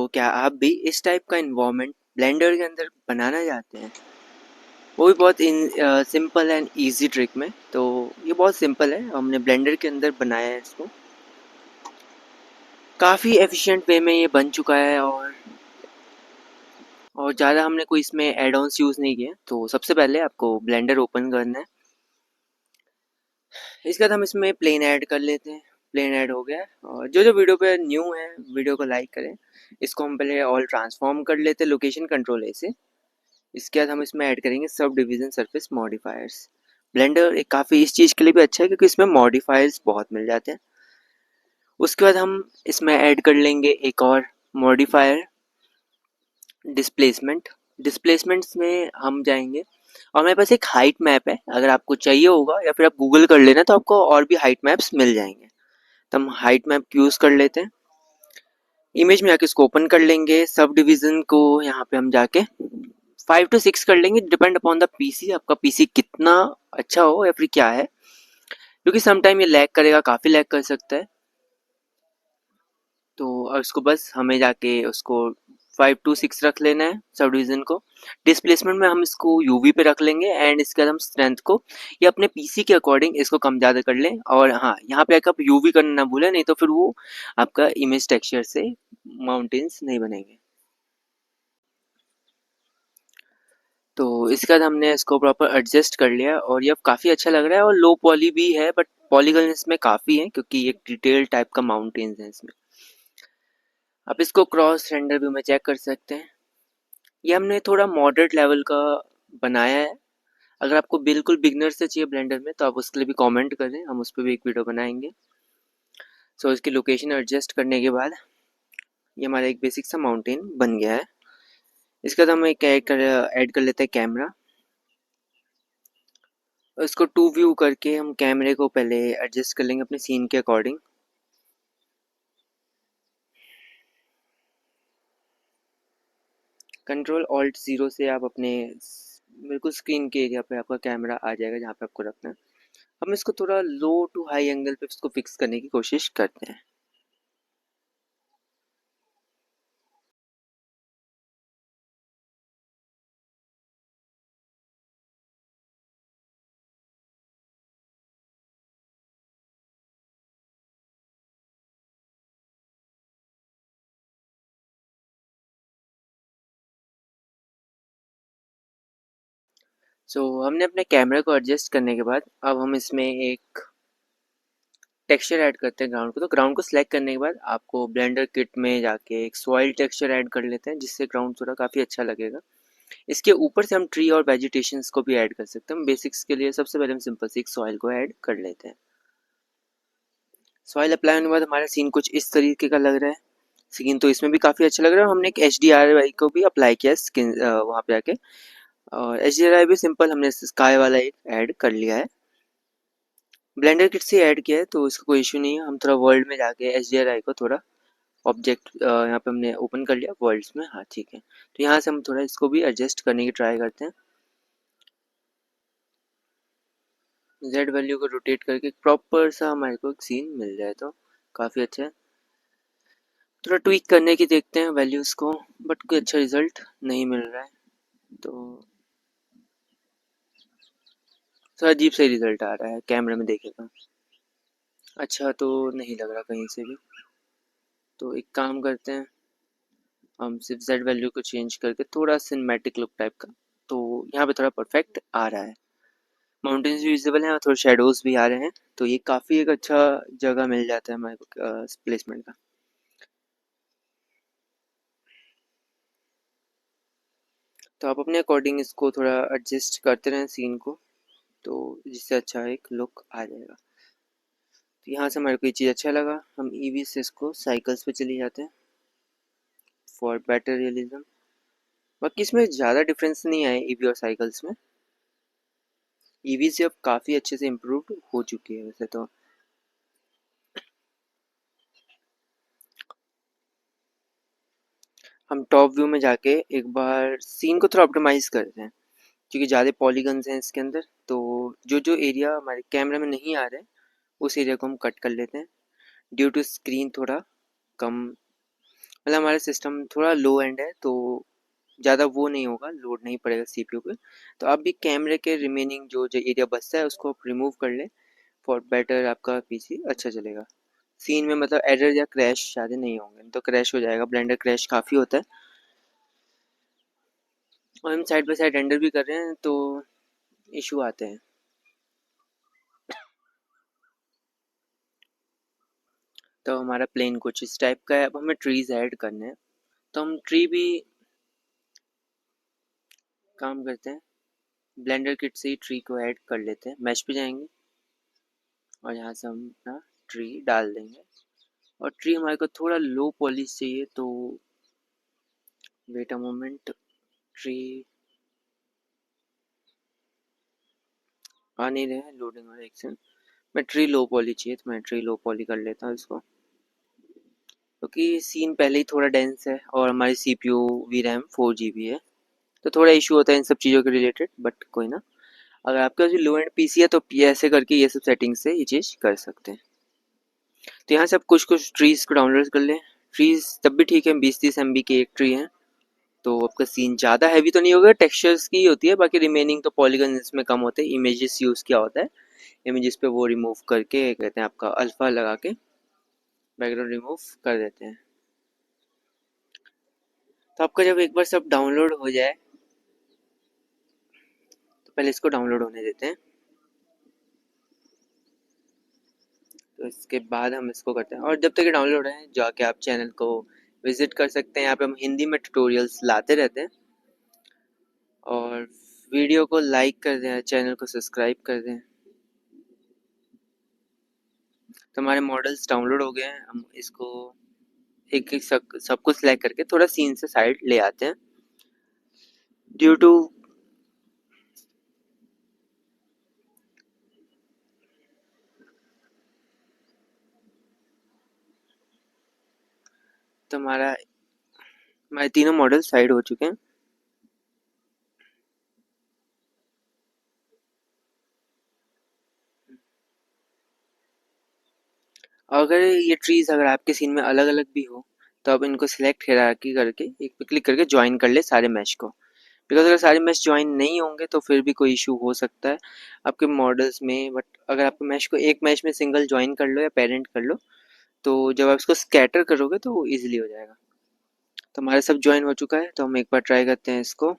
क्या आप भी इस टाइप का इन्वायरमेंट ब्लेंडर के अंदर बनाना चाहते हैं, वो भी बहुत सिंपल एंड इजी ट्रिक में। तो ये बहुत सिंपल है, हमने ब्लेंडर के अंदर बनाया है इसको, काफ़ी एफिशिएंट वे में ये बन चुका है। और ज़्यादा हमने कोई इसमें एड ऑन्स यूज़ नहीं किए। तो सबसे पहले आपको ब्लेंडर ओपन करना है, इसके बाद हम इसमें प्लेन ऐड कर लेते हैं। प्लेन ऐड हो गया है। और जो जो वीडियो पे न्यू है वीडियो को लाइक करें। इसको हम पहले ऑल ट्रांसफॉर्म कर लेते हैं लोकेशन कंट्रोल ए से। इसके बाद हम इसमें ऐड करेंगे sub division surface modifiers. Blender एक काफ़ी इस चीज़ के लिए भी अच्छा है क्योंकि इसमें मॉडिफायर्स बहुत मिल जाते हैं। उसके बाद हम इसमें ऐड कर लेंगे एक और मॉडिफायर, डिस्प्लेसमेंट। डिस्प्लेसमेंट्स में हम जाएंगे और मेरे पास एक हाइट मैप है, अगर आपको चाहिए होगा या फिर आप गूगल कर लेना तो आपको और भी हाइट मैप्स मिल जाएंगे। तो हम हाइट मैप यूज़ कर लेते हैं। इमेज में जाके इसको ओपन कर लेंगे। सब डिवीज़न को यहाँ पे हम जाके 5 to 6 कर लेंगे, डिपेंड अपॉन द पीसी, आपका पीसी कितना अच्छा हो या फिर क्या है, क्योंकि समटाइम ये लैग करेगा, काफ़ी लैग कर सकता है। तो अब इसको बस हमें जाके उसको 5 to 6 रख लेना है सब डिवीज़न को। डिस्प्लेसमेंट में हम इसको यूवी पे रख लेंगे एंड इसके बाद हम स्ट्रेंथ को ये अपने पीसी के अकॉर्डिंग इसको कम ज़्यादा कर लें। और हाँ, यहाँ पे आप यूवी करना ना भूलें, नहीं तो फिर वो आपका इमेज टेक्सचर से माउंटेन्स नहीं बनेंगे। तो इसके बाद हमने इसको प्रॉपर एडजस्ट कर लिया और ये अब काफ़ी अच्छा लग रहा है। और लो पॉली भी है बट पॉलीगन इसमें काफ़ी है क्योंकि एक डिटेल टाइप का माउंटेन्स है इसमें। आप इसको क्रॉस रेंडर व्यू में चेक कर सकते हैं। ये हमने थोड़ा मॉडरेट लेवल का बनाया है। अगर आपको बिल्कुल बिगनर से चाहिए ब्लेंडर में तो आप उसके लिए भी कमेंट करें, हम उस पर भी एक वीडियो बनाएंगे। सो इसकी लोकेशन एडजस्ट करने के बाद ये हमारा एक बेसिक सा माउंटेन बन गया है। इसके बाद हम एक ऐड कर लेते हैं कैमरा। इसको टू व्यू करके हम कैमरे को पहले एडजस्ट कर लेंगे अपने सीन के अकॉर्डिंग। कंट्रोल ऑल्ट 0 से आप अपने बिल्कुल स्क्रीन के एरिया पे आपका कैमरा आ जाएगा जहाँ पे आपको रखना है। हम इसको थोड़ा लो टू हाई एंगल पे इसको फिक्स करने की कोशिश करते हैं। हमने अपने कैमरे को एडजस्ट करने के बाद अब हम इसमें एक टेक्सचर ऐड करते हैं ग्राउंड को। तो ग्राउंड को सिलेक्ट करने के बाद आपको ब्लेंडर किट में जाके एक सॉइल टेक्सचर ऐड कर लेते हैं जिससे ग्राउंड थोड़ा काफ़ी अच्छा लगेगा। इसके ऊपर से हम ट्री और वेजिटेशंस को भी ऐड कर सकते हैं। बेसिक्स के लिए सबसे पहले हम सिंपल सी एक सॉइल को ऐड कर लेते हैं। सॉइल अप्लाई होने के बाद हमारा सीन कुछ इस तरीके का लग रहा है। सीन तो इसमें भी काफ़ी अच्छा लग रहा है। हमने एक HDRI को भी अप्लाई किया स्किन वहाँ पे आके। और HDRI भी सिंपल हमने स्काई वाला एक ऐड कर लिया है, ब्लेंडर किट से ऐड किया है तो इसका कोई इशू नहीं है। हम थोड़ा वर्ल्ड में जाके HDRI को थोड़ा ऑब्जेक्ट यहाँ पे हमने ओपन कर लिया वर्ल्ड्स में। हाँ ठीक है, तो यहाँ से हम थोड़ा इसको भी एडजस्ट करने की ट्राई करते हैं। जेड वैल्यू को रोटेट करके प्रॉपर सा हमारे को एक सीन मिल जाए तो काफ़ी अच्छा है। थोड़ा ट्वीक करने की देखते हैं वैल्यूज़ को, बट कोई अच्छा रिजल्ट नहीं मिल रहा है। तो थोड़ा अजीब सा रिजल्ट आ रहा है कैमरे में देखेगा, अच्छा तो नहीं लग रहा कहीं से भी। तो एक काम करते हैं, हम सिर्फ जेड वैल्यू को चेंज करके थोड़ा सिनेमैटिक लुक टाइप का, तो यहाँ पे थोड़ा परफेक्ट आ रहा है। माउंटेन्स भी विजिबल हैं और थोड़े शेडोज भी आ रहे हैं, तो ये काफ़ी एक अच्छा जगह मिल जाता है हमारे को प्लेसमेंट का। तो आप अपने अकॉर्डिंग इसको थोड़ा एडजस्ट करते रहें सीन को, तो जिससे अच्छा एक लुक आ जाएगा। तो यहाँ से हमारे को ये चीज़ अच्छा लगा, हम ईवी से इसको साइकिल्स पे चले जाते हैं फॉर बेटर रियलिज्म। बाकी इसमें ज़्यादा डिफरेंस नहीं आए ईवी और साइकिल्स में। ईवी से अब काफ़ी अच्छे से इम्प्रूव हो चुकी है वैसे तो। हम टॉप व्यू में जाके एक बार सीन को थोड़ा ऑप्टिमाइज करते हैं क्योंकि ज़्यादा पॉलीगन्स हैं इसके अंदर। तो जो जो एरिया हमारे कैमरा में नहीं आ रहा है उस एरिया को हम कट कर लेते हैं ड्यू टू स्क्रीन थोड़ा कम, मतलब हमारा सिस्टम थोड़ा लो एंड है, तो ज़्यादा वो नहीं होगा, लोड नहीं पड़ेगा सीपीयू पे। तो आप भी कैमरे के रिमेनिंग जो एरिया बचता है उसको आप रिमूव कर लें, फॉर बेटर आपका पीसी अच्छा चलेगा। सीन में मतलब एरर या क्रैश ज़्यादा नहीं होंगे, नहीं तो क्रैश हो जाएगा, ब्लेंडर क्रैश काफ़ी होता है। और हम साइड बाय साइड रेंडर भी कर रहे हैं तो इशू आते हैं। तो हमारा प्लेन कुछ इस टाइप का है। अब हमें ट्रीज ऐड करने हैं, तो हम ट्री भी काम करते हैं, ब्लेंडर किट से ही ट्री को ऐड कर लेते हैं। मैश पे जाएंगे और यहाँ से हम अपना ट्री डाल देंगे। और ट्री हमारे को थोड़ा लो पॉलिश चाहिए, तो वेट अ मोमेंट, ट्री आ नहीं रहे हैं, लोडिंग और एक सेकंड। मैं ट्री लो पॉली चाहिए, तो मैं ट्री लो पॉली कर लेता हूँ इसको, क्योंकि सीन पहले ही थोड़ा डेंस है और हमारी सीपीयू वी रैम 4 GB है, तो थोड़ा इशू होता है इन सब चीज़ों के रिलेटेड, बट कोई ना। अगर आपके पास लो एंड पीसी है तो ऐसे करके ये सब सेटिंग से ये चीज़ कर सकते हैं। तो यहाँ से आप कुछ कुछ ट्रीज को डाउनलोड कर लें। ट्रीज तब भी ठीक है, 20-30 MB की एक ट्री है, तो आपका सीन ज़्यादा हैवी तो नहीं होगा, टेक्सचर्स की होती है, बाकी रिमेनिंग तो पॉलीगन इसमें कम होते हैं। इमेजेस यूज़ किया होता है, इमेजेस पे वो रिमूव करके कहते हैं आपका अल्फा लगा के बैकग्राउंड रिमूव कर देते हैं। तो आपका जब एक बार सब डाउनलोड हो जाए, तो पहले इसको डाउनलोड होने देते हैं। तो इसके बाद हम इसको करते हैं, और जब तक ये डाउनलोड है जाके आप चैनल को विजिट कर सकते हैं। यहाँ पे हम हिंदी में ट्यूटोरियल्स लाते रहते हैं। और वीडियो को लाइक कर दें, चैनल को सब्सक्राइब कर दें। तो हमारे मॉडल्स डाउनलोड हो गए हैं, हम इसको एक एक सबको सिलेक्ट करके थोड़ा सीन से साइड ले आते हैं। ड्यू टू तो हमारे तीनों मॉडल साइड हो चुके हैं। अगर ये ट्रीज अगर आपके सीन में अलग अलग भी हो, तो आप इनको सिलेक्ट हियरार्की करके एक पे क्लिक करके ज्वाइन कर ले सारे मैश को। बिकॉज अगर सारे मैश ज्वाइन नहीं होंगे तो फिर भी कोई इशू हो सकता है आपके मॉडल्स में। बट अगर आप मैश को एक मैश में सिंगल ज्वाइन कर लो या पेरेंट कर लो, तो जब आप इसको स्कैटर करोगे तो वो ईजिली हो जाएगा। तो हमारे सब ज्वाइन हो चुका है, तो हम एक बार ट्राई करते हैं इसको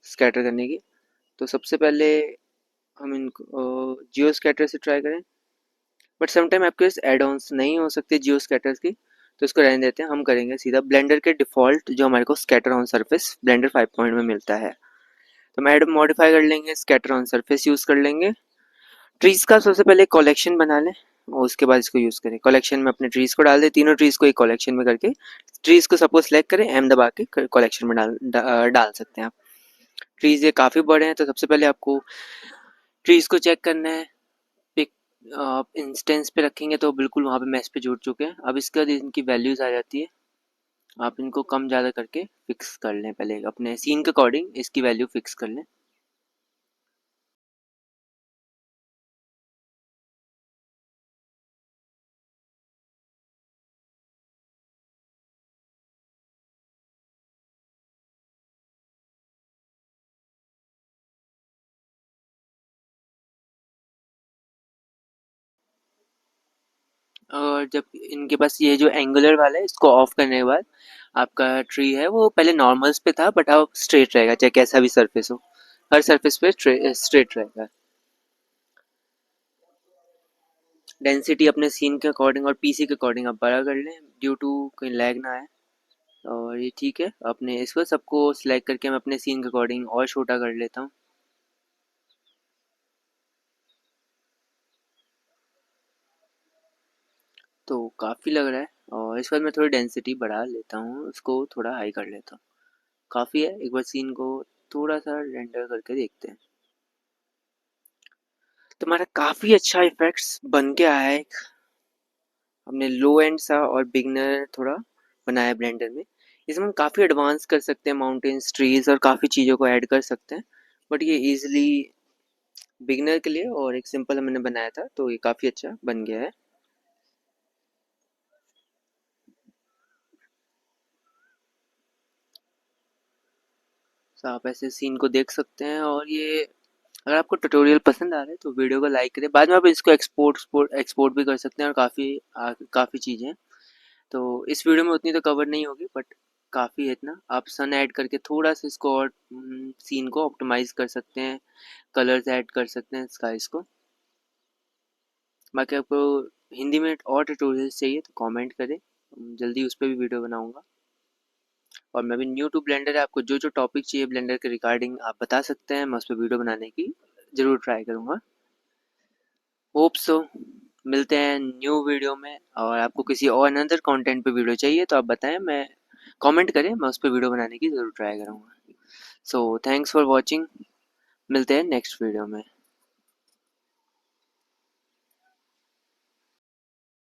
स्कैटर करने की। तो सबसे पहले हम इनको जियो स्कैटर से ट्राई करें, बट समटाइम आपके पास एड ऑन्स नहीं हो सकते जियो स्कैटर्स की, तो इसको रहने देते हैं। हम करेंगे सीधा ब्लेंडर के डिफ़ॉल्ट जो हमारे को स्कैटर ऑन सरफेस ब्लेंडर 5 में मिलता है। तो हम ऐड मॉडिफाई कर लेंगे, स्कैटर ऑन सरफेस यूज़ कर लेंगे। ट्रीज का सबसे पहले कलेक्शन बना लें और उसके बाद इसको यूज़ करें। कलेक्शन में अपने ट्रीज को डाल दें, तीनों ट्रीज को एक कलेक्शन में करके ट्रीज को सपोज सेलेक्ट करें, एम दबा के कलेक्शन में डाल सकते हैं आप। ट्रीज ये काफ़ी बड़े हैं, तो सबसे पहले आपको ट्रीज को चेक करना है। पिक आप इंस्टेंस पे रखेंगे तो बिल्कुल वहाँ पे मैच पे जुड़ चुके हैं। अब इसके बाद इनकी वैल्यूज़ आ जाती है, आप इनको कम ज़्यादा करके फिक्स कर लें। पहले अपने सीन के अकॉर्डिंग इसकी वैल्यू फिक्स कर लें। और जब इनके पास ये जो एंगुलर वाला है, इसको ऑफ करने के बाद आपका ट्री है वो पहले नॉर्मल्स पे था, बट अब स्ट्रेट रहेगा, चाहे कैसा भी सरफेस हो, हर सरफेस पे स्ट्रेट रहेगा। डेंसिटी अपने सीन के अकॉर्डिंग और पीसी के अकॉर्डिंग आप बड़ा कर लें, ड्यू टू कोई लैग ना आए। और ये ठीक है, अपने इसको सबको सिलेक्ट करके मैं अपने सीन के अकॉर्डिंग और छोटा कर लेता हूँ। तो काफ़ी लग रहा है, और इस बार मैं थोड़ी डेंसिटी बढ़ा लेता हूँ, उसको थोड़ा हाई कर लेता हूँ। काफ़ी है, एक बार सीन को थोड़ा सा रेंडर करके देखते हैं। तो हमारा काफ़ी अच्छा इफेक्ट्स बन के आया है। हमने लो एंड सा और बिगनर थोड़ा बनाया ब्लेंडर में। इसमें हम काफ़ी एडवांस कर सकते हैं, माउंटेन्स, ट्रीज और काफ़ी चीज़ों को ऐड कर सकते हैं। बट ये इजीली बिगनर के लिए और एक सिंपल हमने बनाया था, तो ये काफ़ी अच्छा बन गया है। तो आप ऐसे सीन को देख सकते हैं। और ये अगर आपको ट्यूटोरियल पसंद आ रहा है तो वीडियो को लाइक करें। बाद में आप इसको एक्सपोर्ट भी कर सकते हैं और काफ़ी चीज़ें। तो इस वीडियो में उतनी तो कवर नहीं होगी, बट काफ़ी है इतना। आप सन ऐड करके थोड़ा सा इसको और सीन को ऑप्टिमाइज़ कर सकते हैं, कलर्स ऐड कर सकते हैं स्काइज़ को। बाकी आपको हिंदी में और ट्यूटोरियल्स चाहिए तो कमेंट करें, जल्दी उस पर भी वीडियो बनाऊंगा। और मैं भी न्यू टू ब्लेंडर है, आपको जो जो टॉपिक चाहिए ब्लेंडर के रिगार्डिंग आप बता सकते हैं, मैं उस पर वीडियो बनाने की ज़रूर ट्राई करूँगा। होप सो मिलते हैं न्यू वीडियो में। और आपको किसी और अनदर कंटेंट पे वीडियो चाहिए तो आप बताएं, मैं कमेंट करें, मैं उस पर वीडियो बनाने की ज़रूर ट्राई करूँगा। सो थैंक्स फॉर वॉचिंग, मिलते हैं नेक्स्ट वीडियो में।